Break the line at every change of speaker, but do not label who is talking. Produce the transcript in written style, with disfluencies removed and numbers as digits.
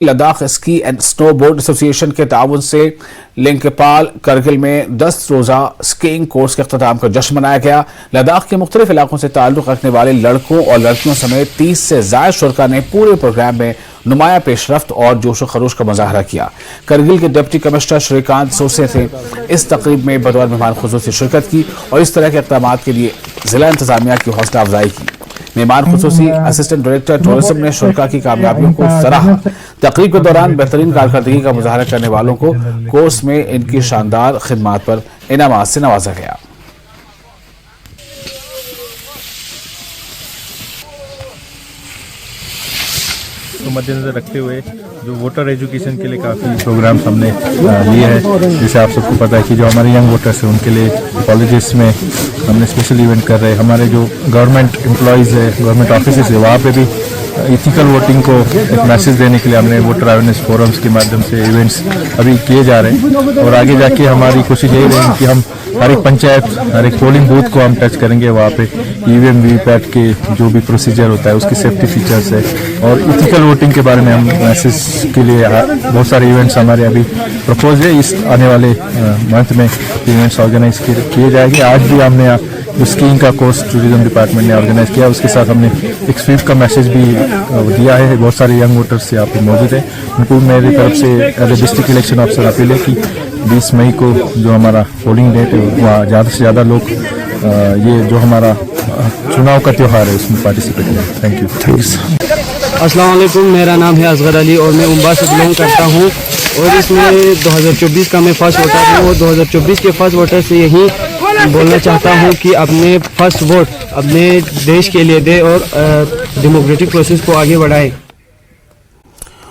Ladakh ski and snow board association के ताउन से लिंकपाल करगिल में 10 रोजा स्कीइंग कोर्स के अख्ताम का जश्न मनाया गया। लद्दाख के मुख्तलिफ इलाकों से ताल्लुक रखने वाले लड़कों और लड़कियों समेत 30 से ज्यादा शुरा ने पूरे प्रोग्राम में नुमाया पेशरफ्त और जोश खरोश का मुजाहरा किया। करगिल के डिप्टी कमिश्नर श्रीकांत सोसे ने इस तकरीब में बतौर मेहमान खुसूसी शिरकत की और इस तरह के इक़दाम के लिए जिला इंतजामिया की हौसला अफजाई की। मेहमान खुसूसी असिस्टेंट डायरेक्टर टूरिज्म ने शुरा की कामयाबियों को सराहा। तकरीब के दौरान बेहतरीन कारकर्दगी का मुजाहरा करने वालों को कोर्स में इनकी शानदार खिदमात पर इनामात से नवाजा गया।
तो मद्देनजर रखते हुए जो वोटर एजुकेशन के लिए काफ़ी प्रोग्राम्स हमने लिए हैं। जैसे आप सबको पता है कि जो हमारे यंग वोटर्स हैं उनके लिए कॉलेजेस में हमने स्पेशल इवेंट कर रहे हैं। हमारे जो गवर्नमेंट एम्प्लॉयज़ है, गवर्नमेंट ऑफिसेज है, वहाँ पे भी इथिकल वोटिंग को एक मैसेज देने के लिए हमने वोटर अवेयरनेस फोरम्स के माध्यम से इवेंट्स अभी किए जा रहे हैं। और आगे जाके हमारी कोशिश यही रहेगी कि हम हर एक पंचायत, हर एक पोलिंग बूथ को हम टच करेंगे। वहाँ पे ईवीएम वीवीपैट के जो भी प्रोसीजर होता है उसकी सेफ्टी फीचर्स है और इथिकल वोटिंग के बारे में हम मैसेज के लिए बहुत सारे इवेंट्स हमारे अभी प्रपोज है। इस आने वाले मंथ में इवेंट्स ऑर्गेनाइज किए जाएंगे। आज भी हमने जो स्कीइंग का कोर्स टूरिज्म डिपार्टमेंट ने ऑर्गेनाइज किया, उसके साथ हमने एक स्वीप का मैसेज भी दिया है। बहुत सारे यंग वोटर्स यहाँ पे मौजूद हैं। उनको मेरी तरफ से as a district election officer appeal है कि 20 मई को जो हमारा पोलिंग डेट है वहाँ ज़्यादा से ज़्यादा लोग ये जो हमारा चुनाव का त्यौहार है उसमें पार्टिसिपेट करें। Thank you.
अस्सलाम वालेकुम, मेरा नाम है असगर अली और मैं उम्बा से बिलोंग करता हूँ और इसमें 2024 का मैं फर्स्ट वोटर हूँ और 2024 के फर्स्ट वोटर से यही बोलना चाहता हूँ कि अपने फर्स्ट वोट अपने देश के लिए दे और डेमोक्रेटिक प्रोसेस को आगे बढ़ाए।